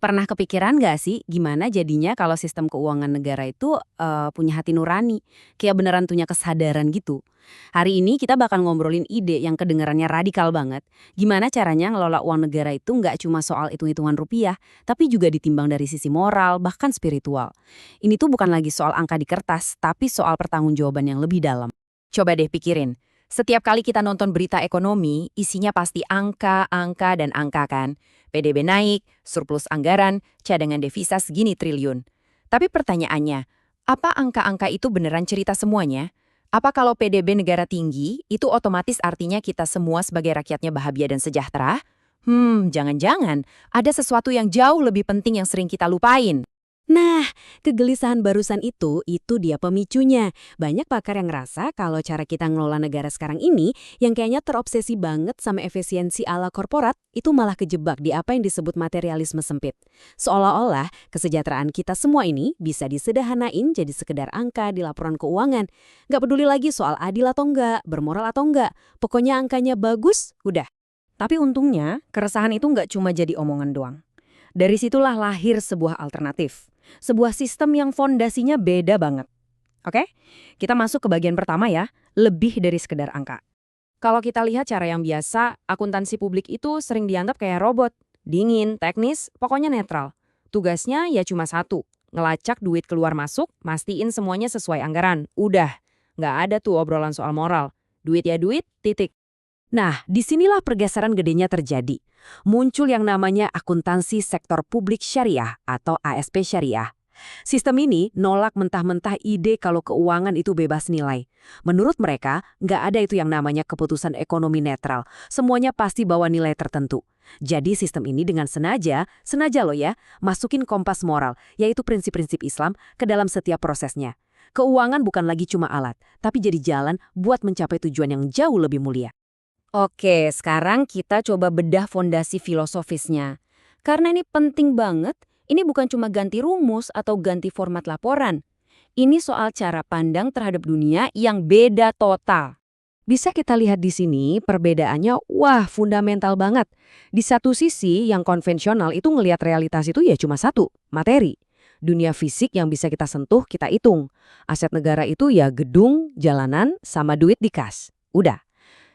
Pernah kepikiran nggak sih gimana jadinya kalau sistem keuangan negara itu punya hati nurani, kayak beneran punya kesadaran gitu? Hari ini kita bakal ngobrolin ide yang kedengarannya radikal banget. Gimana caranya ngelola uang negara itu nggak cuma soal hitung-hitungan rupiah, tapi juga ditimbang dari sisi moral, bahkan spiritual. Ini tuh bukan lagi soal angka di kertas, tapi soal pertanggungjawaban yang lebih dalam. Coba deh pikirin, setiap kali kita nonton berita ekonomi, isinya pasti angka, angka, dan angka kan. PDB naik, surplus anggaran, cadangan devisa segini triliun. Tapi pertanyaannya, apa angka-angka itu beneran cerita semuanya? Apa kalau PDB negara tinggi, itu otomatis artinya kita semua sebagai rakyatnya bahagia dan sejahtera? Jangan-jangan ada sesuatu yang jauh lebih penting yang sering kita lupain. Nah, kegelisahan barusan itu dia pemicunya. Banyak pakar yang ngerasa kalau cara kita ngelola negara sekarang ini, yang kayaknya terobsesi banget sama efisiensi ala korporat, itu malah kejebak di apa yang disebut materialisme sempit. Seolah-olah kesejahteraan kita semua ini bisa disederhanain jadi sekedar angka di laporan keuangan. Nggak peduli lagi soal adil atau enggak, bermoral atau enggak. Pokoknya angkanya bagus, udah. Tapi untungnya, keresahan itu nggak cuma jadi omongan doang. Dari situlah lahir sebuah alternatif. Sebuah sistem yang fondasinya beda banget. Oke? Kita masuk ke bagian pertama ya, lebih dari sekedar angka. Kalau kita lihat cara yang biasa, akuntansi publik itu sering dianggap kayak robot. Dingin, teknis, pokoknya netral. Tugasnya ya cuma satu, ngelacak duit keluar masuk, mastiin semuanya sesuai anggaran. Udah, nggak ada tuh obrolan soal moral. Duit ya duit, titik. Nah, disinilah pergeseran gedenya terjadi. Muncul yang namanya akuntansi sektor publik syariah atau ASP syariah. Sistem ini nolak mentah-mentah ide kalau keuangan itu bebas nilai. Menurut mereka, nggak ada itu yang namanya keputusan ekonomi netral. Semuanya pasti bawa nilai tertentu. Jadi sistem ini dengan sengaja loh ya, masukin kompas moral, yaitu prinsip-prinsip Islam, ke dalam setiap prosesnya. Keuangan bukan lagi cuma alat, tapi jadi jalan buat mencapai tujuan yang jauh lebih mulia. Oke, sekarang kita coba bedah fondasi filosofisnya. Karena ini penting banget, ini bukan cuma ganti rumus atau ganti format laporan. Ini soal cara pandang terhadap dunia yang beda total. Bisa kita lihat di sini perbedaannya, wah fundamental banget. Di satu sisi yang konvensional itu ngelihat realitas itu ya cuma satu, materi. Dunia fisik yang bisa kita sentuh, kita hitung. Aset negara itu ya gedung, jalanan, sama duit di kas. Udah.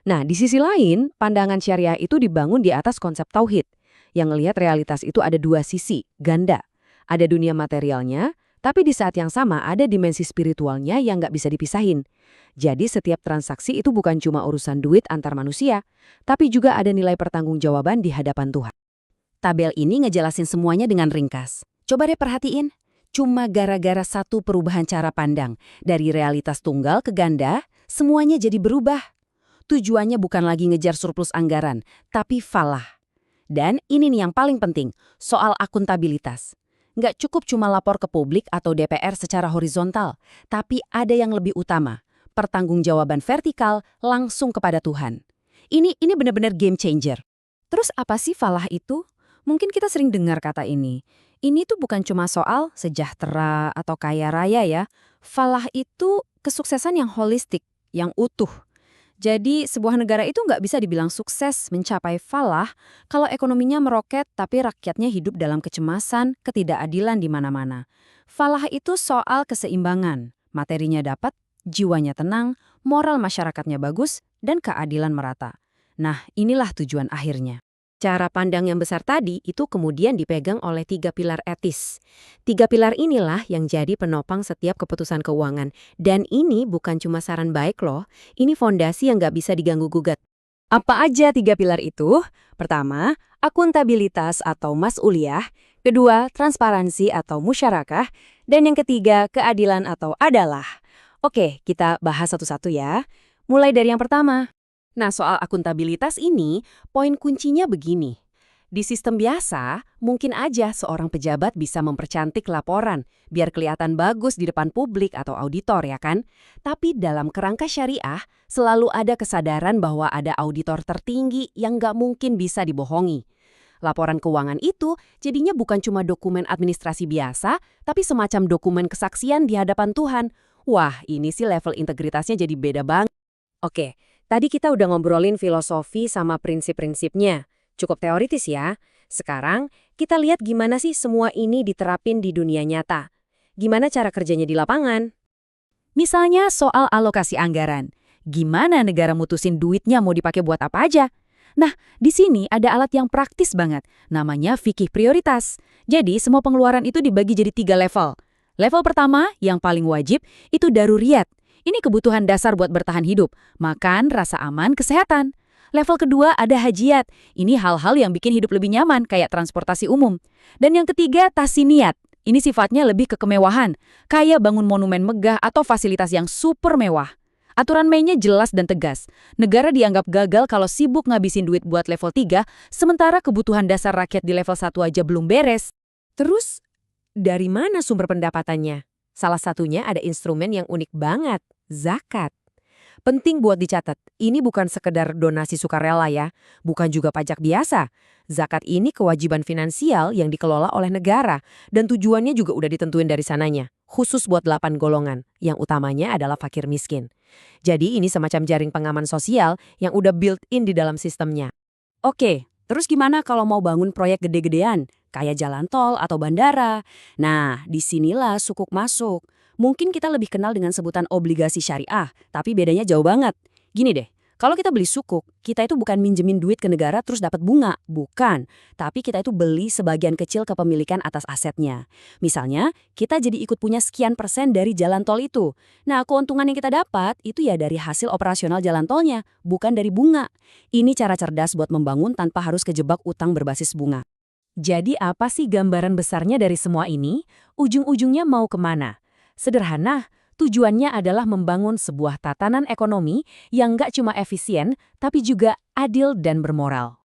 Nah, di sisi lain, pandangan syariah itu dibangun di atas konsep tauhid. Yang ngelihat realitas itu ada dua sisi, ganda. Ada dunia materialnya, tapi di saat yang sama ada dimensi spiritualnya yang nggak bisa dipisahin. Jadi setiap transaksi itu bukan cuma urusan duit antar manusia, tapi juga ada nilai pertanggungjawaban di hadapan Tuhan. Tabel ini ngejelasin semuanya dengan ringkas. Coba deh perhatiin. Cuma gara-gara satu perubahan cara pandang, dari realitas tunggal ke ganda, semuanya jadi berubah. Tujuannya bukan lagi ngejar surplus anggaran, tapi falah. Dan ini nih yang paling penting, soal akuntabilitas. Nggak cukup cuma lapor ke publik atau DPR secara horizontal, tapi ada yang lebih utama, pertanggungjawaban vertikal langsung kepada Tuhan. Ini benar-benar game changer. Terus apa sih falah itu? Mungkin kita sering dengar kata ini. Ini tuh bukan cuma soal sejahtera atau kaya raya ya. Falah itu kesuksesan yang holistik, yang utuh. Jadi sebuah negara itu nggak bisa dibilang sukses mencapai falah kalau ekonominya meroket tapi rakyatnya hidup dalam kecemasan, ketidakadilan di mana-mana. Falah itu soal keseimbangan, materinya dapat, jiwanya tenang, moral masyarakatnya bagus, dan keadilan merata. Nah, inilah tujuan akhirnya. Cara pandang yang besar tadi itu kemudian dipegang oleh 3 pilar etis. 3 pilar inilah yang jadi penopang setiap keputusan keuangan. Dan ini bukan cuma saran baik loh, ini fondasi yang nggak bisa diganggu-gugat. Apa aja 3 pilar itu? Pertama, akuntabilitas atau mas'uliyah. Kedua, transparansi atau musyarakah. Dan yang ketiga, keadilan atau adalah. Oke, kita bahas satu-satu ya. Mulai dari yang pertama. Nah, soal akuntabilitas ini, poin kuncinya begini. Di sistem biasa, mungkin aja seorang pejabat bisa mempercantik laporan, biar kelihatan bagus di depan publik atau auditor ya kan? Tapi dalam kerangka syariah, selalu ada kesadaran bahwa ada auditor tertinggi yang nggak mungkin bisa dibohongi. Laporan keuangan itu jadinya bukan cuma dokumen administrasi biasa, tapi semacam dokumen kesaksian di hadapan Tuhan. Wah, ini sih level integritasnya jadi beda banget. Oke, tadi kita udah ngobrolin filosofi sama prinsip-prinsipnya. Cukup teoritis ya. Sekarang, kita lihat gimana sih semua ini diterapin di dunia nyata. Gimana cara kerjanya di lapangan? Misalnya soal alokasi anggaran. Gimana negara mutusin duitnya mau dipakai buat apa aja? Nah, di sini ada alat yang praktis banget, namanya fikih prioritas. Jadi, semua pengeluaran itu dibagi jadi 3 level. Level pertama, yang paling wajib, itu daruriyat. Ini kebutuhan dasar buat bertahan hidup, makan, rasa aman, kesehatan. Level kedua ada hajiat. Ini hal-hal yang bikin hidup lebih nyaman, kayak transportasi umum. Dan yang ketiga, tasiniat. Ini sifatnya lebih ke kemewahan, kayak bangun monumen megah atau fasilitas yang super mewah. Aturan mainnya jelas dan tegas. Negara dianggap gagal kalau sibuk ngabisin duit buat level 3, sementara kebutuhan dasar rakyat di level 1 aja belum beres. Terus, dari mana sumber pendapatannya? Salah satunya ada instrumen yang unik banget, zakat. Penting buat dicatat, ini bukan sekedar donasi sukarela ya, bukan juga pajak biasa. Zakat ini kewajiban finansial yang dikelola oleh negara, dan tujuannya juga udah ditentuin dari sananya, khusus buat 8 golongan, yang utamanya adalah fakir miskin. Jadi ini semacam jaring pengaman sosial yang udah built-in di dalam sistemnya. Oke, terus gimana kalau mau bangun proyek gede-gedean, kayak jalan tol atau bandara? Nah, disinilah sukuk masuk. Mungkin kita lebih kenal dengan sebutan obligasi syariah, tapi bedanya jauh banget. Gini deh, kalau kita beli sukuk, kita itu bukan minjemin duit ke negara terus dapat bunga, bukan. Tapi kita itu beli sebagian kecil kepemilikan atas asetnya. Misalnya, kita jadi ikut punya sekian persen dari jalan tol itu. Nah, keuntungan yang kita dapat itu ya dari hasil operasional jalan tolnya, bukan dari bunga. Ini cara cerdas buat membangun tanpa harus kejebak utang berbasis bunga. Jadi apa sih gambaran besarnya dari semua ini? Ujung-ujungnya mau kemana? Sederhana, tujuannya adalah membangun sebuah tatanan ekonomi yang nggak cuma efisien, tapi juga adil dan bermoral.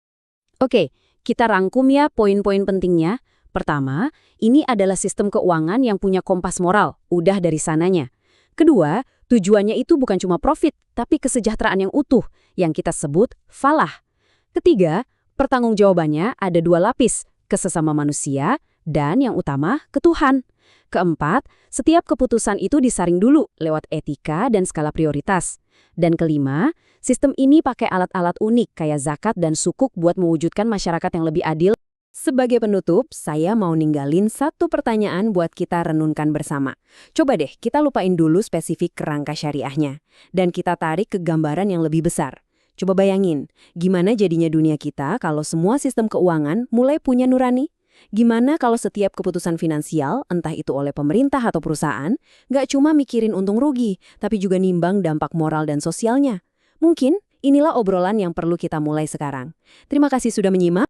Oke, kita rangkum ya poin-poin pentingnya. Pertama, ini adalah sistem keuangan yang punya kompas moral, udah dari sananya. Kedua, tujuannya itu bukan cuma profit, tapi kesejahteraan yang utuh, yang kita sebut falah. Ketiga, pertanggungjawabannya ada 2 lapis, ke sesama manusia, dan yang utama, ke Tuhan. Keempat, setiap keputusan itu disaring dulu lewat etika dan skala prioritas. Dan kelima, sistem ini pakai alat-alat unik kayak zakat dan sukuk buat mewujudkan masyarakat yang lebih adil. Sebagai penutup, saya mau ninggalin satu pertanyaan buat kita renungkan bersama. Coba deh kita lupain dulu spesifik kerangka syariahnya, dan kita tarik ke gambaran yang lebih besar. Coba bayangin, gimana jadinya dunia kita kalau semua sistem keuangan mulai punya nurani? Gimana kalau setiap keputusan finansial, entah itu oleh pemerintah atau perusahaan, nggak cuma mikirin untung rugi, tapi juga nimbang dampak moral dan sosialnya? Mungkin inilah obrolan yang perlu kita mulai sekarang. Terima kasih sudah menyimak.